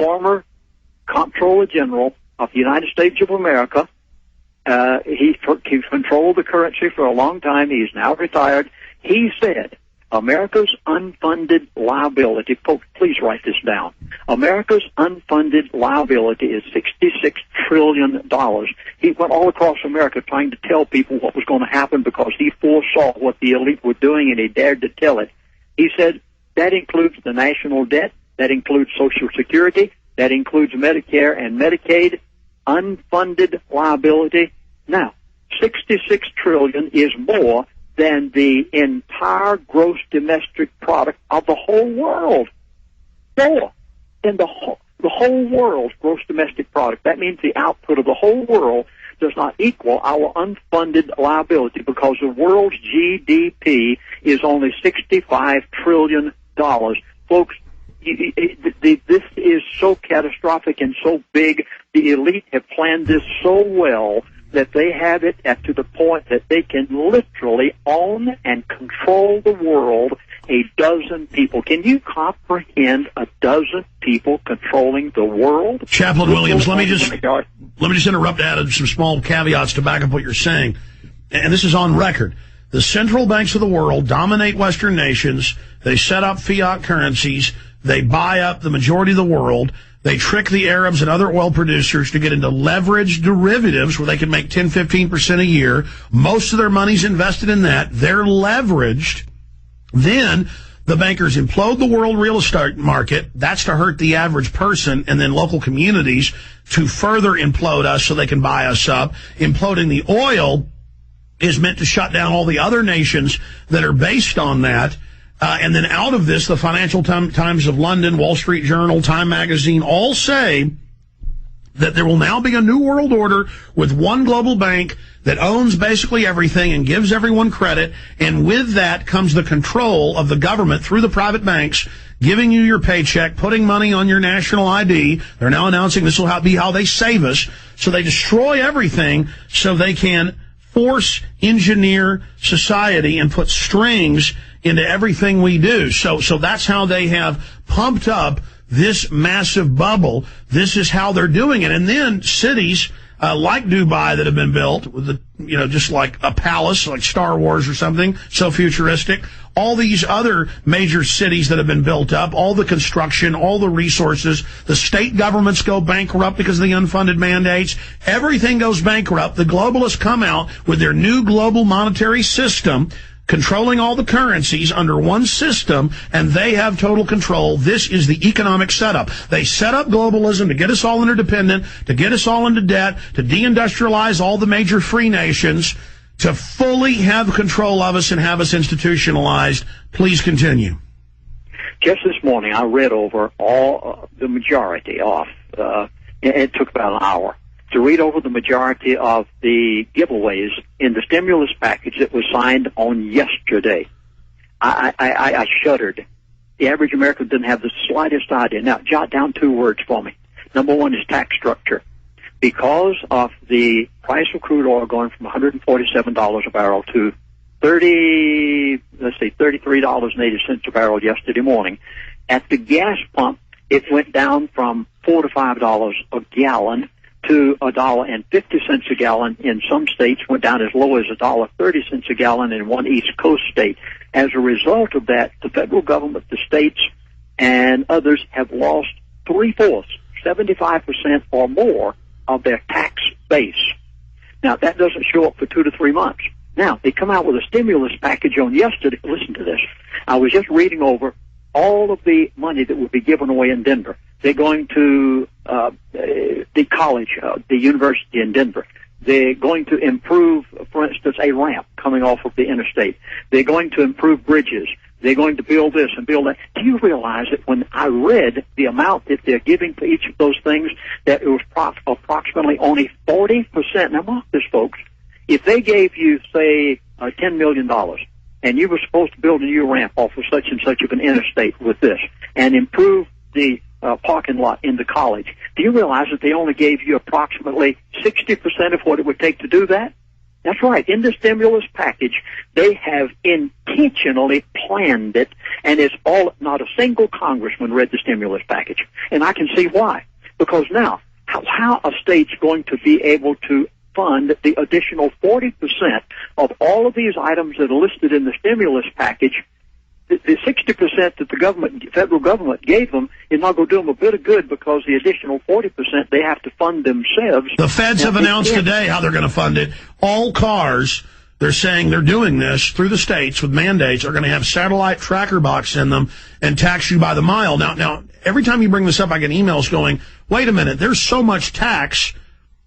former Comptroller General of the United States of America. He controlled the currency for a long time. He's now retired. He said, America's unfunded liability, folks, please write this down. America's unfunded liability is $66 trillion. He went all across America trying to tell people what was going to happen because he foresaw what the elite were doing and he dared to tell it. He said that includes the national debt, that includes Social Security, that includes Medicare and Medicaid, unfunded liability. Now, $66 trillion is more than the entire gross domestic product of the whole world. More than the whole world's gross domestic product. That means the output of the whole world does not equal our unfunded liability because the world's GDP is only $65 trillion. Folks, this is so catastrophic and so big. The elite have planned this so well that they have it to the point that they can literally own and control the world. A dozen people. Can you comprehend a dozen people controlling the world? Chaplain Williams, let me just interrupt, add some small caveats to back up what you're saying. And this is on record. The central banks of the world dominate Western nations. They set up fiat currencies. They buy up the majority of the world. They trick the Arabs and other oil producers to get into leveraged derivatives where they can make 10, 15% a year. Most of their money's invested in that. They're leveraged. Then the bankers implode the world real estate market. That's to hurt the average person, and then local communities to further implode us so they can buy us up. Imploding the oil is meant to shut down all the other nations that are based on that. And then out of this, the Financial Times of London, Wall Street Journal, Time Magazine all say that there will now be a new world order with one global bank that owns basically everything and gives everyone credit. And with that comes the control of the government through the private banks, giving you your paycheck, putting money on your national ID. They're now announcing this will be how they save us. So they destroy everything so they can force engineer society and put strings into everything we do. So that's how they have pumped up this massive bubble. This is how they're doing it. And then cities like Dubai that have been built with just like a palace, like Star Wars or something, so futuristic. All these other major cities that have been built up, all the construction, all the resources, the state governments go bankrupt because of the unfunded mandates. Everything goes bankrupt. The globalists come out with their new global monetary system, controlling all the currencies under one system, and they have total control. This is the economic setup. They set up globalism to get us all interdependent, to get us all into debt, to deindustrialize all the major free nations, to fully have control of us and have us institutionalized. Please continue. Just this morning, I read over the majority of, it took about an hour, to read over the majority of the giveaways in the stimulus package that was signed on yesterday. I shuddered. The average American didn't have the slightest idea. Now, jot down two words for me. Number one is tax structure. Because of the price of crude oil going from $147 a barrel to $33.80 a barrel yesterday morning, at the gas pump, it went down from $4 to $5 a gallon to $1.50 a gallon in some states, went down as low as $1.30 a gallon in one East Coast state. As a result of that, the federal government, the states, and others have lost 3/4, 75% or more of their tax base. Now, that doesn't show up for 2 to 3 months. Now, they come out with a stimulus package on yesterday. Listen to this. I was just reading over all of the money that will be given away in Denver. They're going to the college, the university in Denver. They're going to improve, for instance, a ramp coming off of the interstate. They're going to improve bridges. They're going to build this and build that. Do you realize that when I read the amount that they're giving for each of those things, that it was approximately only 40%? Now, mark this, folks. If they gave you, say, $10 million, and you were supposed to build a new ramp off of such and such of an interstate with this, and improve the parking lot in the college, do you realize that they only gave you approximately 60% of what it would take to do that? That's right. In the stimulus package, they have intentionally planned it, and it's all, not a single congressman read the stimulus package. And I can see why. Because now, how a state's going to be able to fund the additional 40% of all of these items that are listed in the stimulus package? The 60% that the federal government gave them is not going to do them a bit of good, because the additional 40% they have to fund themselves. The feds have announced today how they're going to fund it. All cars, they're saying they're doing this through the states with mandates, are going to have satellite tracker box in them and tax you by the mile. Now, every time you bring this up, I get emails going, wait a minute, there's so much tax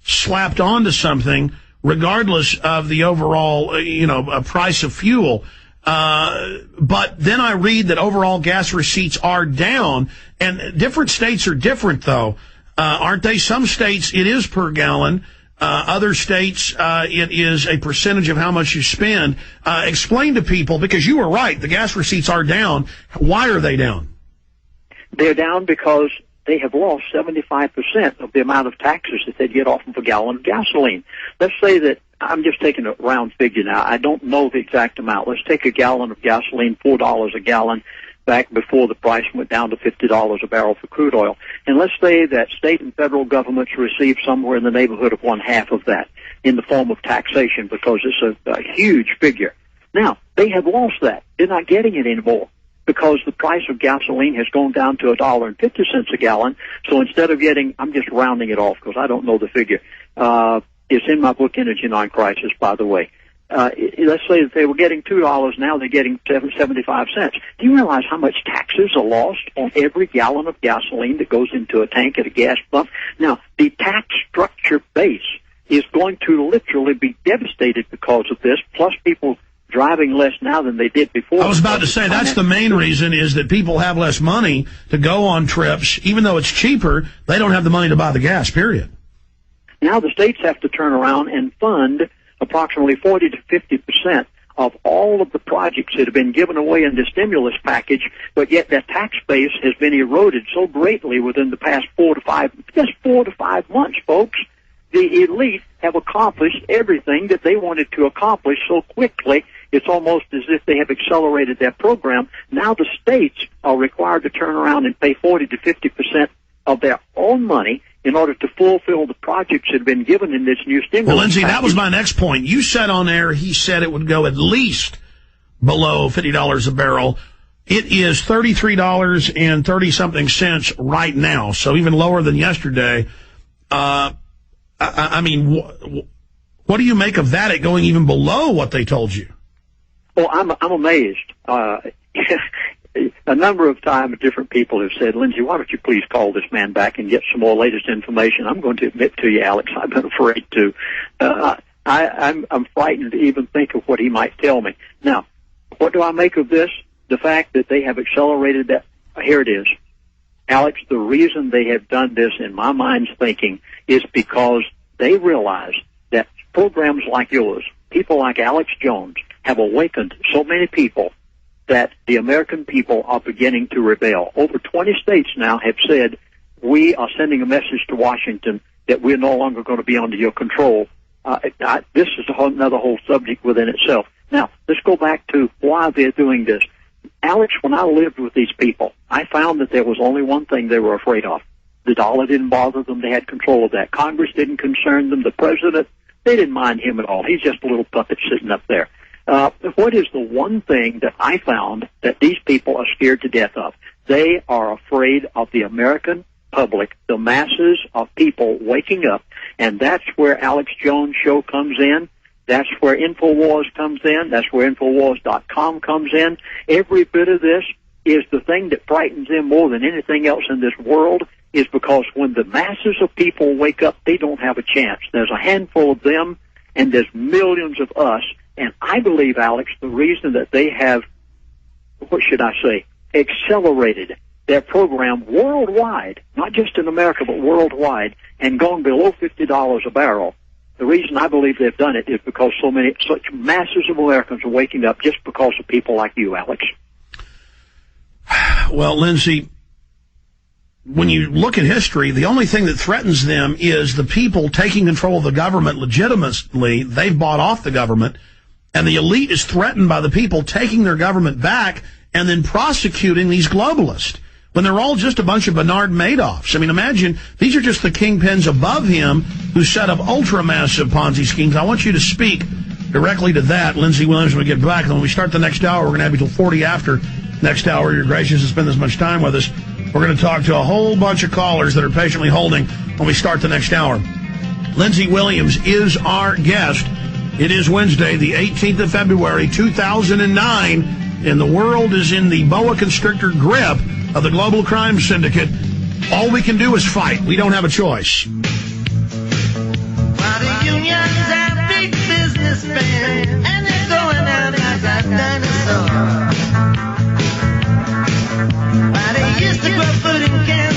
slapped onto something regardless of the overall, price of fuel. But then I read that overall gas receipts are down, and different states are different, though. Aren't they? Some states it is per gallon. Other states, it is a percentage of how much you spend. Explain to people, because you were right, the gas receipts are down. Why are they down? They're down because they have lost 75% of the amount of taxes that they get off of a gallon of gasoline. Let's say that, I'm just taking a round figure now, I don't know the exact amount. Let's take a gallon of gasoline, $4 a gallon, back before the price went down to $50 a barrel for crude oil. And let's say that state and federal governments receive somewhere in the neighborhood of 1/2 of that in the form of taxation, because it's a huge figure. Now, they have lost that. They're not getting it anymore, because the price of gasoline has gone down to $1.50 a gallon. So instead of getting, I'm just rounding it off because I don't know the figure. It's in my book, Energy Non-Crisis, by the way. Let's say that they were getting $2, now they're getting 75 cents. Do you realize how much taxes are lost on every gallon of gasoline that goes into a tank at a gas pump? Now, the tax structure base is going to literally be devastated because of this, plus people driving less now than they did before. I was about to say, that's the main reason, is that people have less money to go on trips. Even though it's cheaper, they don't have the money to buy the gas, period. Now the states have to turn around and fund approximately 40 to 50% of all of the projects that have been given away in the stimulus package, but yet that tax base has been eroded so greatly within the past 4 to 5 months, folks. The elite have accomplished everything that they wanted to accomplish so quickly. It's almost as if they have accelerated their program. Now the states are required to turn around and pay 40 to 50% of their own money in order to fulfill the projects that have been given in this new stimulus Well, Lindsey, package. That was my next point. You said on air, he said it would go at least below $50 a barrel. It is $33 and 30-something cents right now, so even lower than yesterday. I mean, what do you make of that, it going even below what they told you? Well, I'm amazed. A number of times different people have said, Lindsey, why don't you please call this man back and get some more latest information? I'm going to admit to you, Alex, I've been afraid to. I'm frightened to even think of what he might tell me. Now, what do I make of this? The fact that they have accelerated that. Here it is. Alex, the reason they have done this, in my mind's thinking, is because they realize that programs like yours, people like Alex Jones, have awakened so many people that the American people are beginning to rebel. Over 20 states now have said, we are sending a message to Washington that we're no longer going to be under your control. This is another whole subject within itself. Now, let's go back to why they're doing this. Alex, when I lived with these people, I found that there was only one thing they were afraid of. The dollar didn't bother them. They had control of that. Congress didn't concern them. The president, they didn't mind him at all. He's just a little puppet sitting up there. What is the one thing that I found that these people are scared to death of? They are afraid of the American public, the masses of people waking up, and that's where Alex Jones' show comes in. That's where InfoWars comes in. That's where InfoWars.com comes in. Every bit of this is the thing that frightens them more than anything else in this world, is because when the masses of people wake up, they don't have a chance. There's a handful of them, and there's millions of us. And I believe, Alex, the reason that they have, accelerated their program worldwide, not just in America, but worldwide, and gone below $50 a barrel, the reason I believe they've done it is because such masses of Americans are waking up just because of people like you, Alex. Well, Lindsey, when you look at history, the only thing that threatens them is the people taking control of the government legitimately. They've bought off the government, and the elite is threatened by the people taking their government back and then prosecuting these globalists when they're all just a bunch of Bernard Madoffs. I mean, imagine these are just the kingpins above him who set up ultra-massive Ponzi schemes. I want you to speak directly to that, Lindsey Williams, when we get back. And when we start the next hour, we're going to have you till 40 after next hour. You're gracious to spend this much time with us. We're going to talk to a whole bunch of callers that are patiently holding when we start the next hour. Lindsey Williams is our guest. It is Wednesday, the 18th of February, 2009, and the world is in the boa constrictor grip of the global crime syndicate. All we can do is fight. We don't have a choice. While the unions have big businessmen, and they're going out like a dinosaur. While they used to grow food in Kansas.